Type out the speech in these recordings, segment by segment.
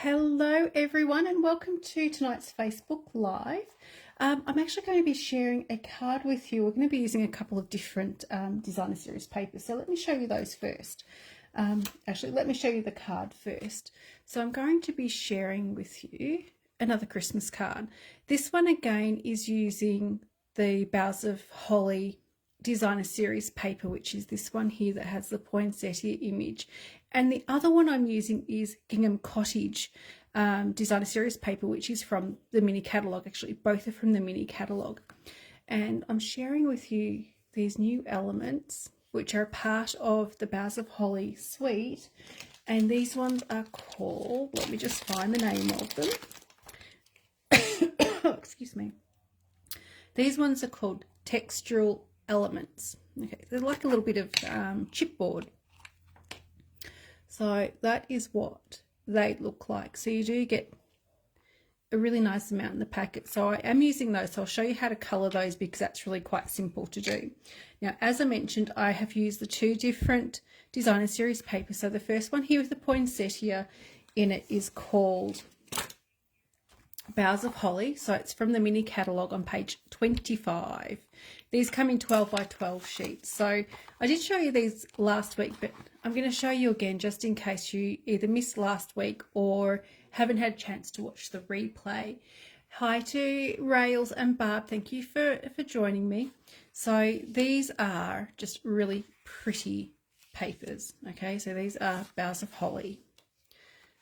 Hello everyone and welcome to tonight's Facebook Live. I'm actually going to be sharing a card with you. We're going to be using a couple of different designer series papers. So let me show you those first. Actually, let me show you the card first. So I'm going to be sharing with you another Christmas card. This one again is using the Boughs of Holly designer series paper, which is this one here that has the poinsettia image, and the other one I'm using is Gingham Cottage designer series paper, which is from the mini catalogue. Actually, both are from the mini catalogue, and I'm sharing with you these new elements which are part of the Boughs of Holly suite, and these ones are called, let me just find the name of them. Excuse me. These ones are called Textural Elements. Okay, they're like a little bit of chipboard. So that is what they look like. So you do get a really nice amount in the packet. So I am using those. So I'll show you how to colour those because that's really quite simple to do. Now, as I mentioned, I have used the two different designer series papers. So the first one here with the poinsettia in it is called Boughs of Holly. So it's from the mini catalogue on page 25. These come in 12 by 12 sheets. So I did show you these last week, but I'm going to show you again just in case you either missed last week or haven't had a chance to watch the replay. Hi to Rails and Barb. Thank you for joining me. So these are just really pretty papers. Okay, so these are Boughs of Holly.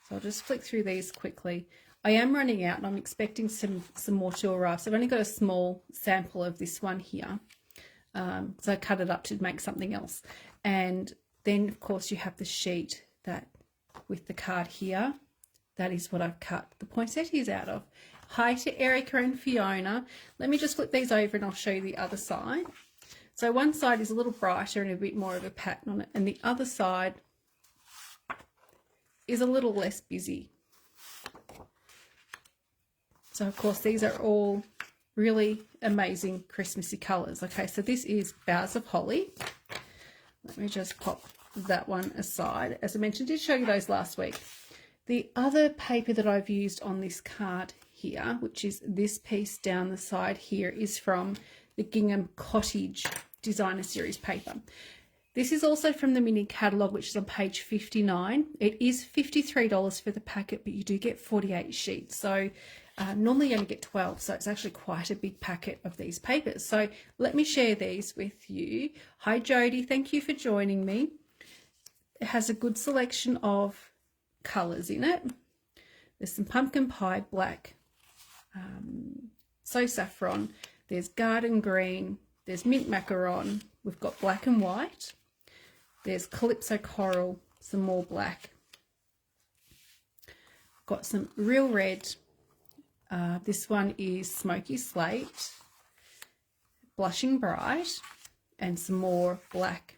So I'll just flick through these quickly. I am running out and I'm expecting some more to arrive. So I've only got a small sample of this one here. So I cut it up to make something else. And then, of course, you have the sheet that with the card here. That is what I've cut the poinsettias out of. Hi to Erica and Fiona. Let me just flip these over and I'll show you the other side. So one side is a little brighter and a bit more of a pattern on it. And the other side is a little less busy. So, of course, these are all really amazing Christmassy colours. Okay, so this is Boughs of Holly. Let me just pop that one aside. As I mentioned, I did show you those last week. The other paper that I've used on this card here, which is this piece down the side here, is from the Gingham Cottage designer series paper. This is also from the mini catalogue, which is on page 59. It is $53 for the packet, but you do get 48 sheets. So normally you only get 12, so it's actually quite a big packet of these papers. So let me share these with you. Hi Jody, thank you for joining me. It has a good selection of colours in it. There's some pumpkin pie black, so saffron, there's garden green, there's mint macaron, we've got black and white, there's calypso coral, some more black, got some real red. This one is smoky slate, blushing bright, and some more black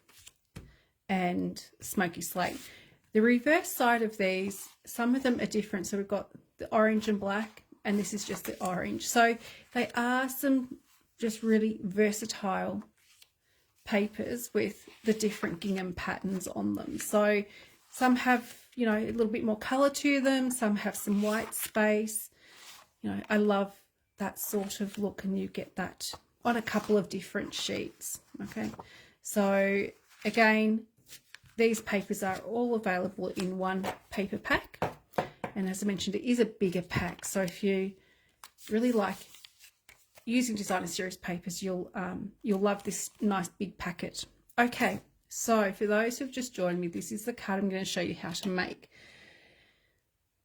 and smoky slate. The reverse side of these, some of them are different. So we've got the orange and black, and this is just the orange. So they are some just really versatile papers with the different gingham patterns on them. So some have, you know, a little bit more colour to them. Some have some white space. You know, I love that sort of look, and you get that on a couple of different sheets. Okay, so again, these papers are all available in one paper pack, and as I mentioned, it is a bigger pack. So if you really like using designer series papers, you'll love this nice big packet. Okay, so for those who've just joined me, this is the card I'm going to show you how to make.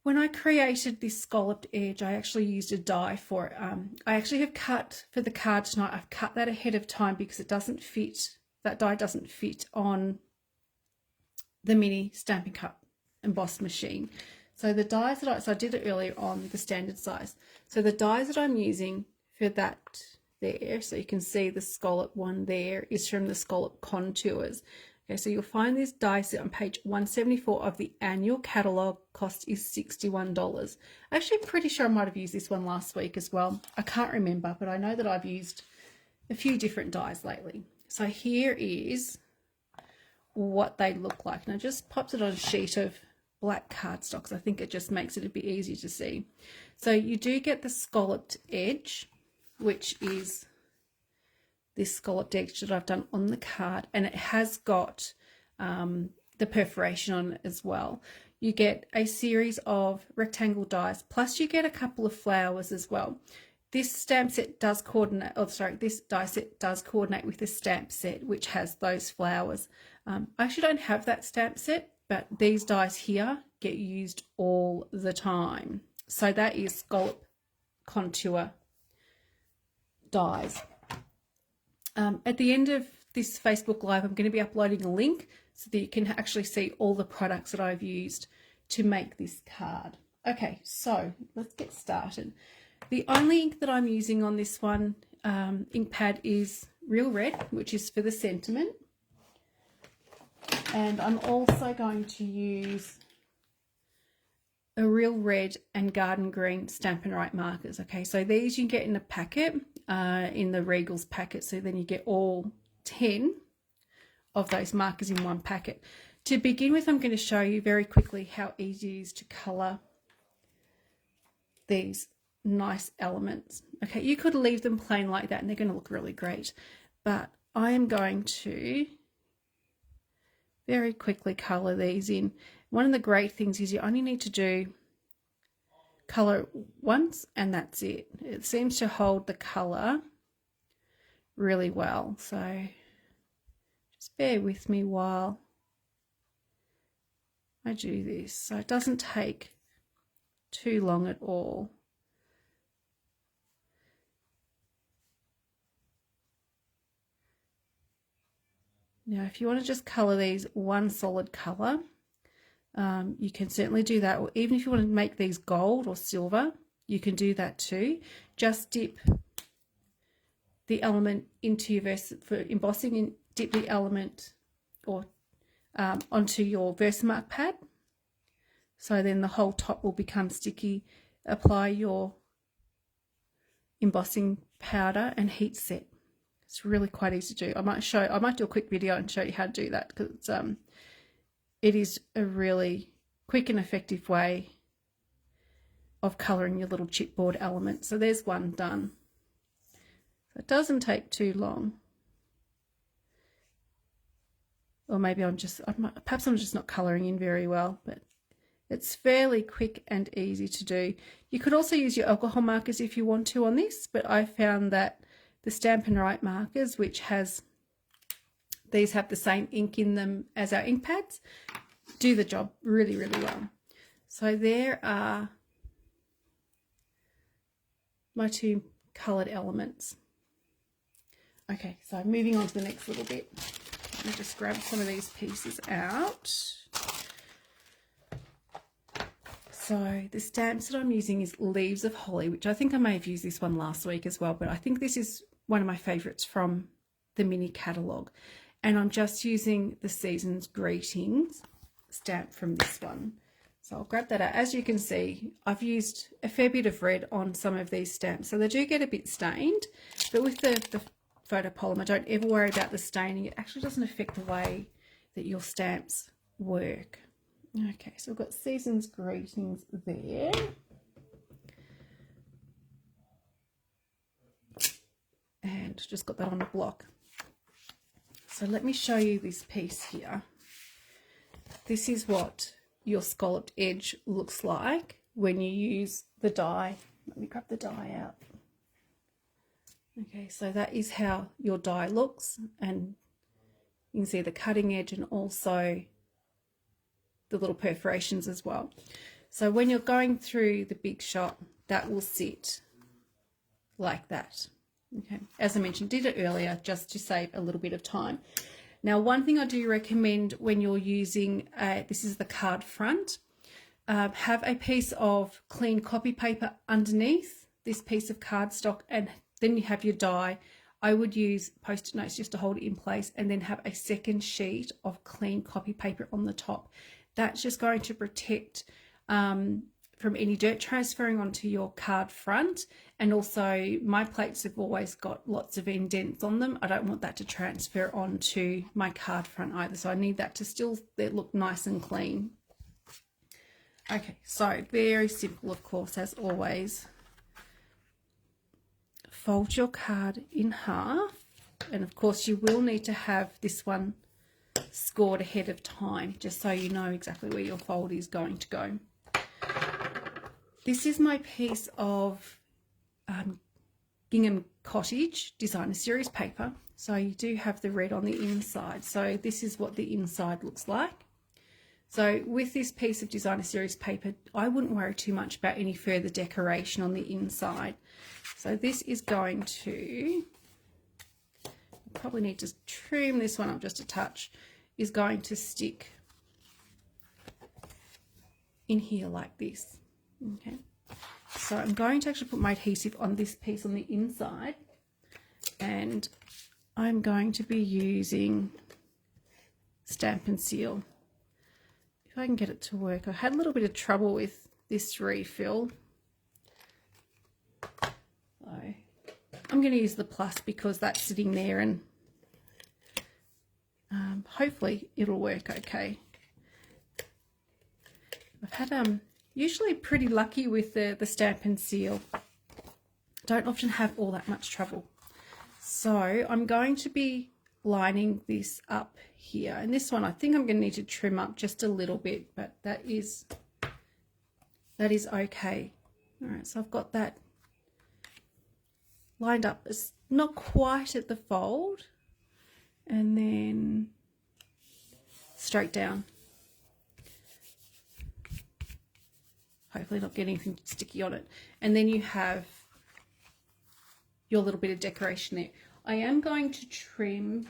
When I created this scalloped edge, I actually used a die for it. I actually have cut for the card tonight. I've cut that ahead of time because it doesn't fit, that die doesn't fit on the mini Stampin' Cup emboss machine. So the dies that I did it earlier on the standard size. So the dies that I'm using for that there, so you can see the scallop one there, is from the Scallop Contours. Okay, so you'll find these dies on page 174 of the annual catalogue. Cost is $61. Actually, I'm pretty sure I might have used this one last week as well. I can't remember, but I know that I've used a few different dies lately. So here is what they look like. And I just popped it on a sheet of black cardstock. I think it just makes it a bit easier to see. So you do get the scalloped edge, which is this scalloped edge that I've done on the card, and it has got the perforation on it as well. You get a series of rectangle dies, plus you get a couple of flowers as well. This stamp set does coordinate, this die set does coordinate with the stamp set, which has those flowers. I actually don't have that stamp set, but these dies here get used all the time. So that is scallop contour dies. At the end of this Facebook Live, I'm going to be uploading a link so that you can actually see all the products that I've used to make this card. Okay, so let's get started. The only ink that I'm using on this one, ink pad, is Real Red, which is for the sentiment. And I'm also going to use a Real Red and Garden Green Stampin' Write markers. Okay, so these you get in a packet, in the Regals packet, so then you get all 10 of those markers in one packet. To begin with, I'm going to show you very quickly how easy it is to colour these nice elements. Okay, you could leave them plain like that and they're going to look really great, but I am going to very quickly colour these in. One of the great things is you only need to colour once and that's it. It seems to hold the colour really well, so just bear with me while I do this. So it doesn't take too long at all. Now, if you want to just colour these one solid colour, you can certainly do that. Or even if you want to make these gold or silver, you can do that too. Just dip the element into your for embossing, and dip the element or onto your Versamark pad. So then the whole top will become sticky. Apply your embossing powder and heat set. It's really quite easy to do. I might do a quick video and show you how to do that, because it is a really quick and effective way of colouring your little chipboard element. So there's one done. So it doesn't take too long. Or maybe perhaps I'm just not colouring in very well, but it's fairly quick and easy to do. You could also use your alcohol markers if you want to on this, but I found that the Stampin' Write markers, these have the same ink in them as our ink pads, do the job really, really well. So there are my two coloured elements. Okay, so moving on to the next little bit. Let me just grab some of these pieces out. So the stamps that I'm using is Leaves of Holly, which I think I may have used this one last week as well, but I think this is one of my favourites from the mini catalogue. And I'm just using the Season's Greetings stamp from this one. So I'll grab that out. As you can see, I've used a fair bit of red on some of these stamps, so they do get a bit stained, but with the photopolymer, don't ever worry about the staining. It actually doesn't affect the way that your stamps work. Okay, so we've got Season's Greetings there. And just got that on a block. So let me show you this piece here. This is what your scalloped edge looks like when you use the die. Let me grab the die out. Okay, so that is how your die looks, and you can see the cutting edge and also the little perforations as well. So when you're going through the big shot, that will sit like that. Okay, as I mentioned, did it earlier just to save a little bit of time. Now, one thing I do recommend when you're using, this is the card front, have a piece of clean copy paper underneath this piece of cardstock, and then you have your die. I would use Post-it notes just to hold it in place, and then have a second sheet of clean copy paper on the top. That's just going to protect from any dirt transferring onto your card front. And also, my plates have always got lots of indents on them. I don't want that to transfer onto my card front either, so I need that to still look nice and clean. Okay, so very simple, of course, as always. Fold your card in half, and of course you will need to have this one scored ahead of time, just so you know exactly where your fold is going to go. This is my piece of Gingham Cottage Designer Series paper. So you do have the red on the inside. So this is what the inside looks like. So with this piece of Designer Series paper, I wouldn't worry too much about any further decoration on the inside. So this is going to, probably need to trim this one up just a touch, is going to stick in here like this. Okay, so I'm going to actually put my adhesive on this piece on the inside, and I'm going to be using Stampin' Seal. If I can get it to work. I had a little bit of trouble with this refill. So I'm going to use the plus because that's sitting there, and hopefully it'll work okay. I've had usually pretty lucky with the Stampin' Seal. Don't often have all that much trouble. So I'm going to be lining this up here, and this one I think I'm going to need to trim up just a little bit, but that is okay. All right, so I've got that lined up. It's not quite at the fold, and then straight down. Hopefully not get anything sticky on it. And then you have your little bit of decoration there. I am going to trim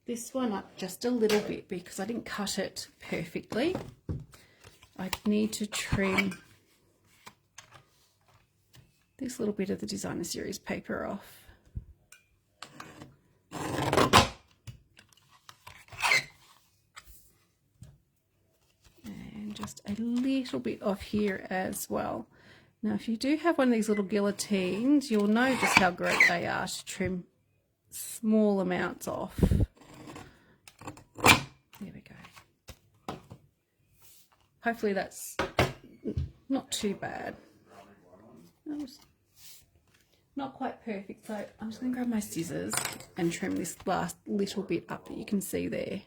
this one up just a little bit because I didn't cut it perfectly. I need to trim this little bit of the Designer Series paper off. Just a little bit off here as well. Now if you do have one of these little guillotines, you'll know just how great they are to trim small amounts off. There we go. Hopefully that's not too bad. That was not quite perfect, so I'm just going to grab my scissors and trim this last little bit up that you can see there.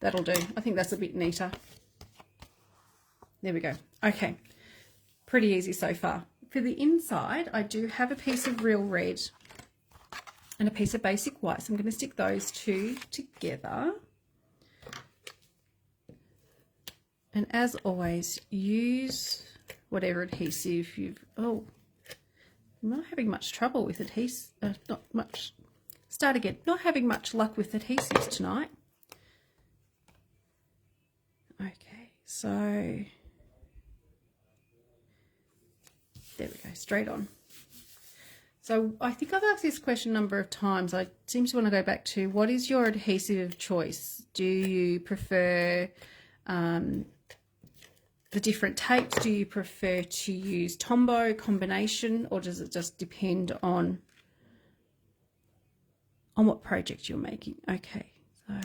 That'll do. I think that's a bit neater. There we go. Okay, pretty easy so far. For the inside, I do have a piece of real red and a piece of basic white, so I'm going to stick those two together. And as always, use whatever adhesive you've... Oh, I'm not having much trouble with adhesive. Start again. Not having much luck with adhesives tonight. Okay, so there we go, straight on. So I think I've asked this question a number of times. I seem to want to go back to, what is your adhesive of choice? Do you prefer the different tapes? Do you prefer to use Tombow combination, or does it just depend on what project you're making? Okay, so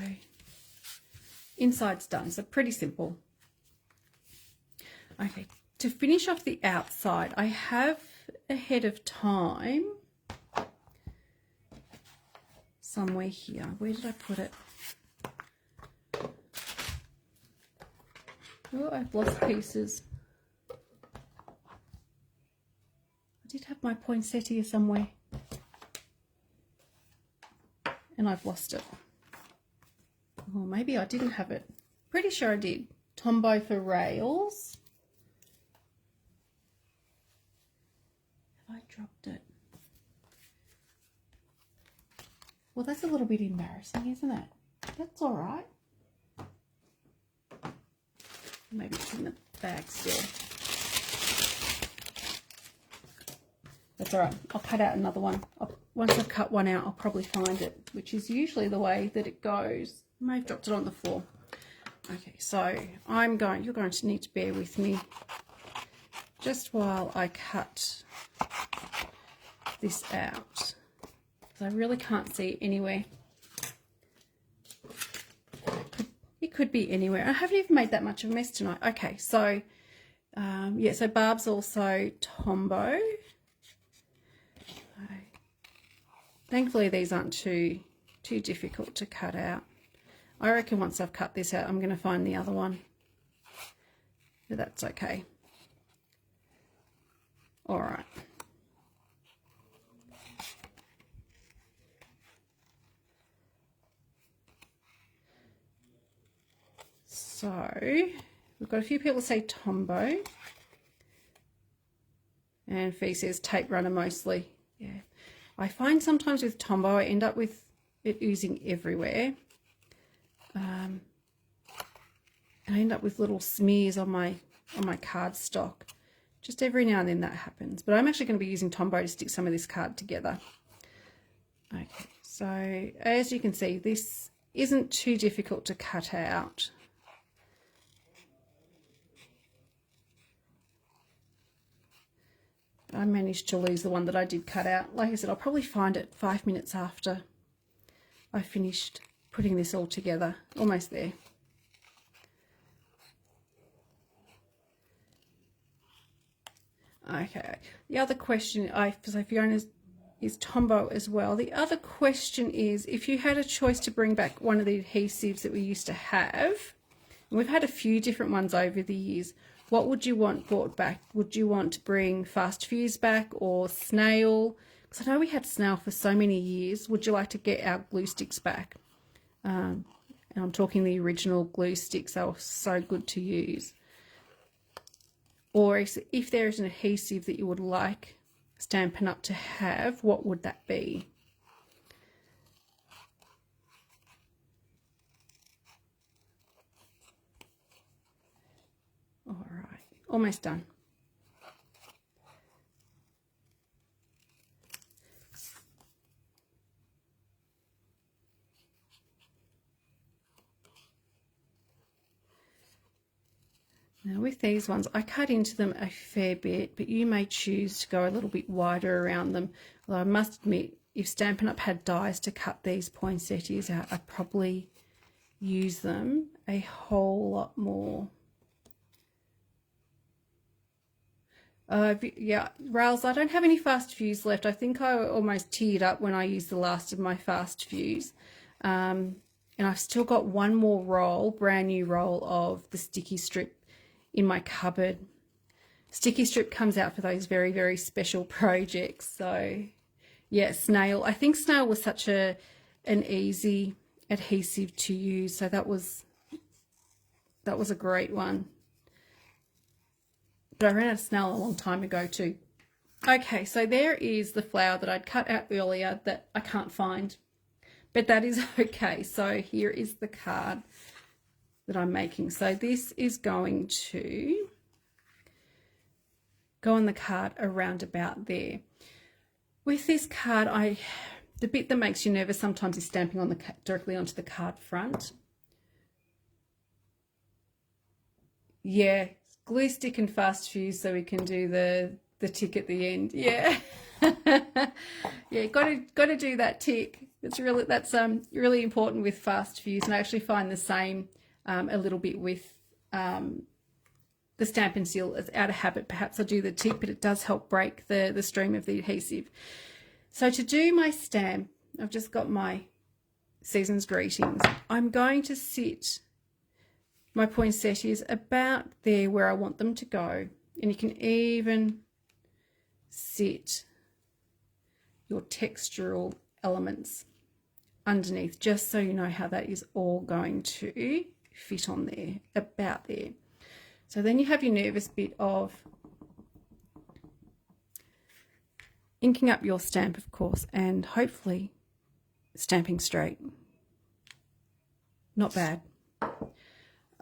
inside's done, so pretty simple. Okay, to finish off the outside, I have ahead of time somewhere here. Where did I put it? Oh, I've lost pieces. I did have my poinsettia somewhere, and I've lost it. Or maybe I didn't have it. Pretty sure I did. Tombow for rails. Have I dropped it? Well, that's a little bit embarrassing, isn't it? That's all right. Maybe it's in the bag still. That's all right. I'll cut out another one. Once I've cut one out, I'll probably find it, which is usually the way that it goes. I may have dropped it on the floor. Okay, so you're going to need to bear with me just while I cut this out. So I really can't see anywhere. It could be anywhere. I haven't even made that much of a mess tonight. Okay, so yeah, so Barb's also Tombow. Thankfully these aren't too difficult to cut out. I reckon once I've cut this out, I'm going to find the other one. But that's okay. All right. So we've got a few people say Tombow. And Fee says tape runner mostly. Yeah. I find sometimes with Tombow I end up with it oozing everywhere. And I end up with little smears on my cardstock. Just every now and then that happens. But I'm actually going to be using Tombow to stick some of this card together. Okay, so as you can see, this isn't too difficult to cut out. I managed to lose the one that I did cut out. Like I said, I'll probably find it 5 minutes after I finished putting this all together. Almost there. Okay, the other question, so Fiona is Tombow as well. The other question is, if you had a choice to bring back one of the adhesives that we used to have, and we've had a few different ones over the years, what would you want brought back? Would you want to bring Fast Fuse back or Snail? Because I know we had Snail for so many years. Would you like to get our glue sticks back? And I'm talking the original glue sticks. They were so good to use. Or if there is an adhesive that you would like Stampin' Up to have, what would that be? All right, almost done. Now with these ones, I cut into them a fair bit, but you may choose to go a little bit wider around them. Although I must admit, if Stampin' Up had dies to cut these poinsettias out, I'd probably use them a whole lot more. Yeah, Rails, I don't have any Fast Fuse left. I think I almost teared up when I used the last of my Fast Fuse. And I've still got one more roll, brand new roll of the sticky strip in my cupboard. Sticky strip comes out for those very, very special projects. So yeah, Snail. I think Snail was such an easy adhesive to use. So that was a great one. But I ran out of Snail a long time ago too. Okay, so there is the flower that I'd cut out earlier that I can't find. But that is okay. So here is the card that I'm making. So this is going to go on the card around about there. With this card, the bit that makes you nervous sometimes is stamping on directly onto the card front. Yeah, glue stick and Fast Fuse so we can do the tick at the end. Yeah. Yeah, got to do that tick. That's really important with Fast Fuse, and I actually find the same a little bit with the Stampin' Seal. It's out of habit. Perhaps I do the tick, but it does help break the stream of the adhesive. So to do my stamp, I've just got my Season's Greetings. I'm going to sit my poinsettias about there where I want them to go, and you can even sit your textural elements underneath, just so you know how that is all going to fit on there, about there. So then you have your nervous bit of inking up your stamp, of course, and hopefully stamping straight. Not bad.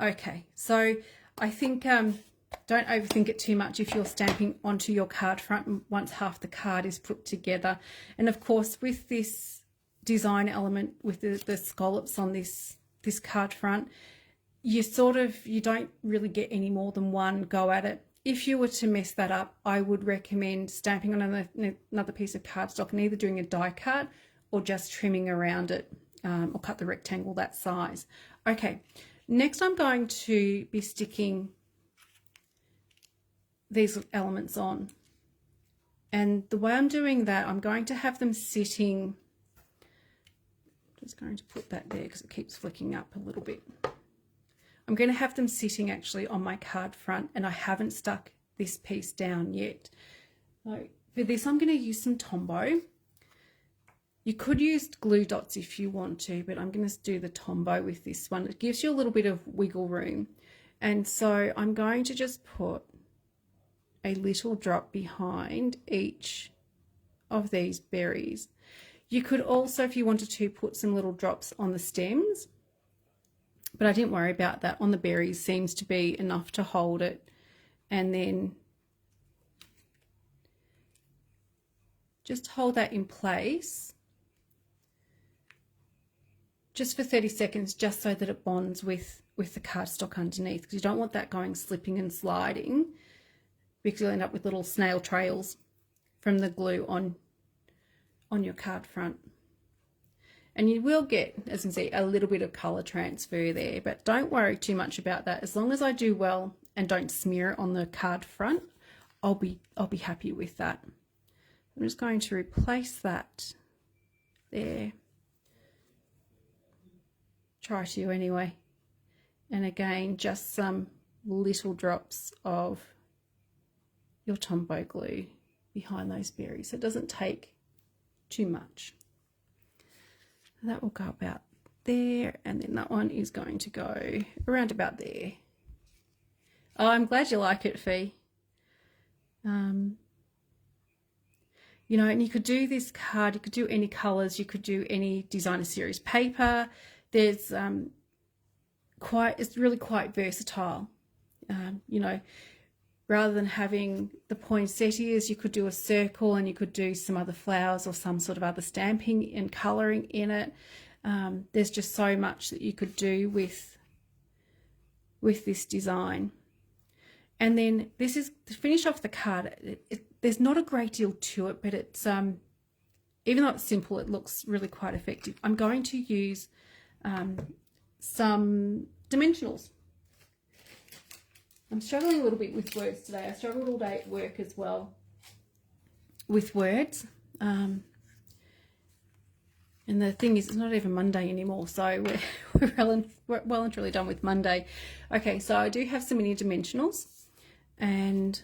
Okay, so I think don't overthink it too much if you're stamping onto your card front once half the card is put together. And of course, with this design element, with the scallops on this card front, you don't really get any more than one go at it. if you were to mess that up, I would recommend stamping on another piece of cardstock and either doing a die cut or just trimming around it, or cut the rectangle that size. Okay, next I'm going to be sticking these elements on. And the way I'm doing that, I'm going to have them sitting, just going to put that there because it keeps flicking up a little bit. I'm going to have them sitting actually on my card front, and I haven't stuck this piece down yet. So for this, I'm going to use some Tombow. You could use glue dots if you want to, but I'm going to do the Tombow with this one. It gives you a little bit of wiggle room. And so I'm going to just put a little drop behind each of these berries. You could also, if you wanted to, put some little drops on the stems, but I didn't worry about that. On the berries seems to be enough to hold it. And then just hold that in place just for 30 seconds, just so that it bonds with the cardstock underneath, because you don't want that going slipping and sliding, because you'll end up with little snail trails from the glue on your card front. And you will get, as you can see, a little bit of colour transfer there, but don't worry too much about that. As long as I do well and don't smear it on the card front, I'll be happy with that. I'm just going to replace that there. Try to anyway. And again, just some little drops of your Tombow glue behind those berries, so it doesn't take too much. That will go about there, and then that one is going to go around about there. Oh, I'm glad you like it, Fee. You know, and you could do this card, you could do any colours, you could do any designer series paper. There's it's really quite versatile. You know, rather than having the poinsettias, you could do a circle, and you could do some other flowers or some sort of other stamping and colouring in it. There's just so much that you could do with this design. And then this is to finish off the card. There's not a great deal to it, but it's even though it's simple, it looks really quite effective. I'm going to use some dimensionals. I'm struggling a little bit with words today. I struggled all day at work as well with words. And the thing is, it's not even Monday anymore, so we're well and truly done with Monday. Okay, so I do have some mini dimensionals, and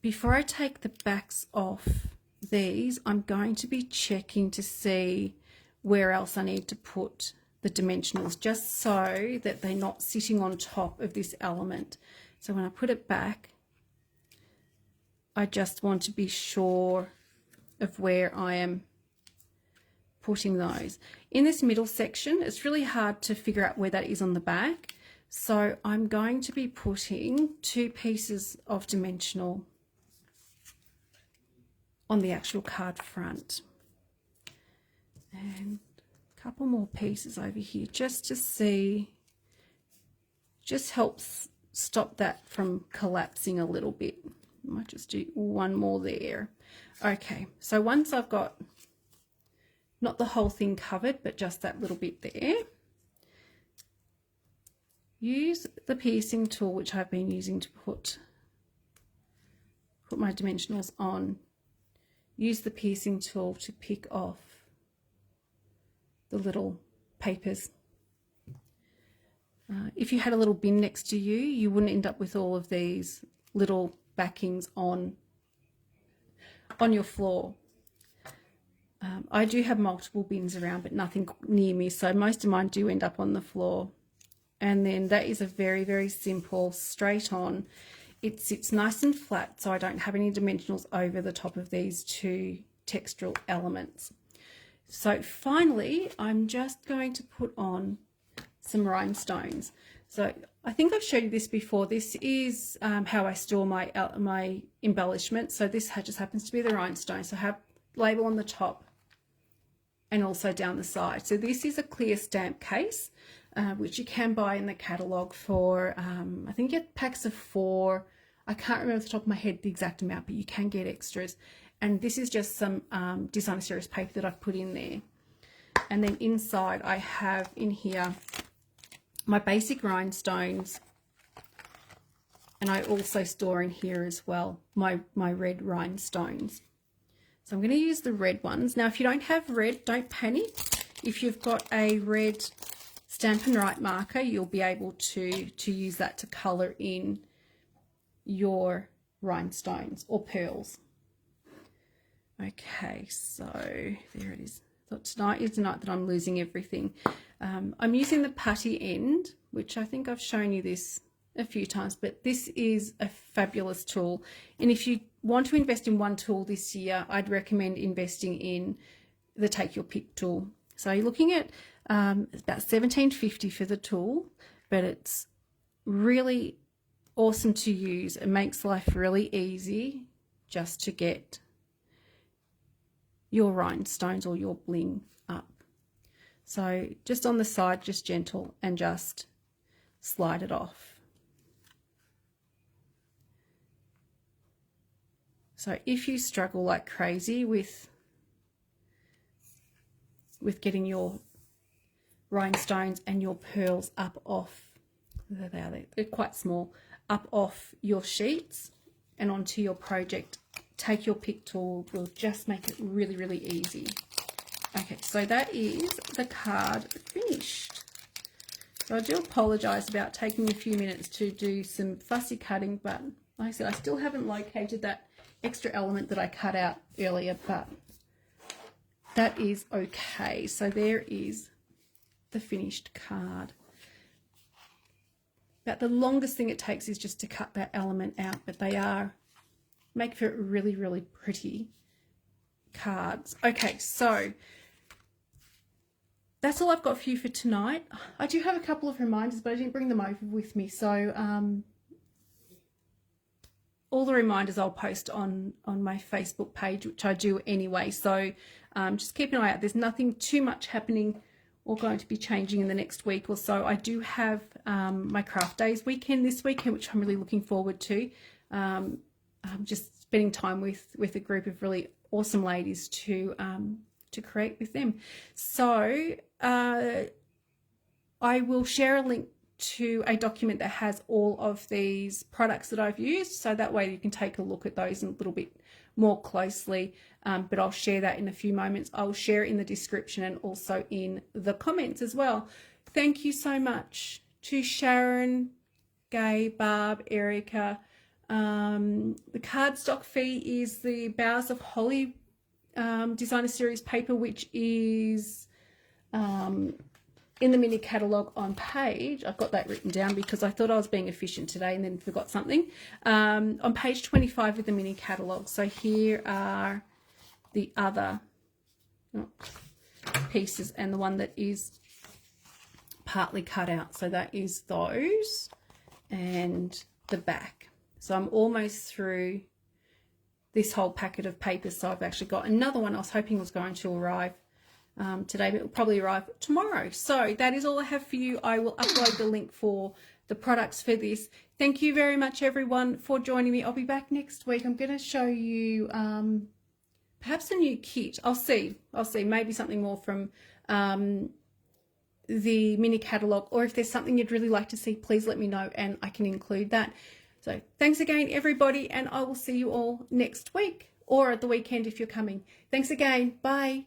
before I take the backs off these, I'm going to be checking to see where else I need to put the dimensionals, just so that they're not sitting on top of this element. So when I put it back, I just want to be sure of where I am putting those. In this middle section, it's really hard to figure out where that is on the back. So I'm going to be putting 2 pieces of dimensional on the actual card front. And couple more pieces over here just to see, just helps stop that from collapsing a little bit. I might just do one more there. Okay, so once I've got not the whole thing covered, but just that little bit there, use the piercing tool, which I've been using to put my dimensionals on. Use the piercing tool to pick off the little papers. If you had a little bin next to you, you wouldn't end up with all of these little backings on your floor. I do have multiple bins around, but nothing near me, so most of mine do end up on the floor. And then that is a very, very simple straight on. It sits nice and flat, so I don't have any dimensionals over the top of these 2 textural elements. So finally, I'm just going to put on some rhinestones. So I think I've showed you this before. This is how I store my embellishments. So this just happens to be the rhinestone. So I have label on the top and also down the side. So this is a clear stamp case. which you can buy in the catalogue for, I think you get packs of 4. I can't remember off the top of my head the exact amount, but you can get extras. And this is just some designer series paper that I've put in there. And then inside I have in here my basic rhinestones. And I also store in here as well my red rhinestones. So I'm going to use the red ones. Now, if you don't have red, don't panic. If you've got a red Stampin Write marker, you'll be able to use that to colour in your rhinestones or pearls. Okay, so there it is. So tonight is the night that I'm losing everything. I'm using the putty end, which I think I've shown you this a few times, but this is a fabulous tool. And if you want to invest in one tool this year, I'd recommend investing in the Take Your Pick tool. So you're looking at about $17.50 for the tool, but it's really awesome to use. It makes life really easy just to get your rhinestones or your bling up. So just on the side, just gentle, and just slide it off. So if you struggle like crazy with getting your rhinestones and your pearls up off, there they are, they're quite small, up off your sheets and onto your project, Take Your Pick tool will just make it really, really easy. Okay, so that is the card finished. So I do apologise about taking a few minutes to do some fussy cutting, but like I said, I still haven't located that extra element that I cut out earlier, but that is okay. So there is the finished card. But the longest thing it takes is just to cut that element out, but they make for really, really pretty cards. Okay, so that's all I've got for you for tonight. I do have a couple of reminders, but I didn't bring them over with me. So all the reminders I'll post on my Facebook page, which I do anyway. So just keep an eye out. There's nothing too much happening or going to be changing in the next week or so. I do have my craft days weekend this weekend, which I'm really looking forward to. I'm just spending time with a group of really awesome ladies to create with them. So I will share a link to a document that has all of these products that I've used, so that way you can take a look at those a little bit more closely, but I'll share that in a few moments. I'll share it in the description and also in the comments as well. Thank you so much to Sharon, Gay, Barb, Erica. The cardstock fee is the Boughs of Holly designer series paper, which is in the mini catalogue on page, I've got that written down because I thought I was being efficient today and then forgot something, on page 25 of the mini catalogue. So here are the other pieces and the one that is partly cut out. So that is those and the back. So I'm almost through this whole packet of papers. So I've actually got another one I was hoping was going to arrive today, but it will probably arrive tomorrow. So that is all I have for you. I will upload the link for the products for this. Thank you very much, everyone, for joining me. I'll be back next week. I'm going to show you perhaps a new kit. I'll see. Maybe something more from the mini catalogue, or if there's something you'd really like to see, please let me know and I can include that. So thanks again, everybody, and I will see you all next week or at the weekend if you're coming. Thanks again. Bye.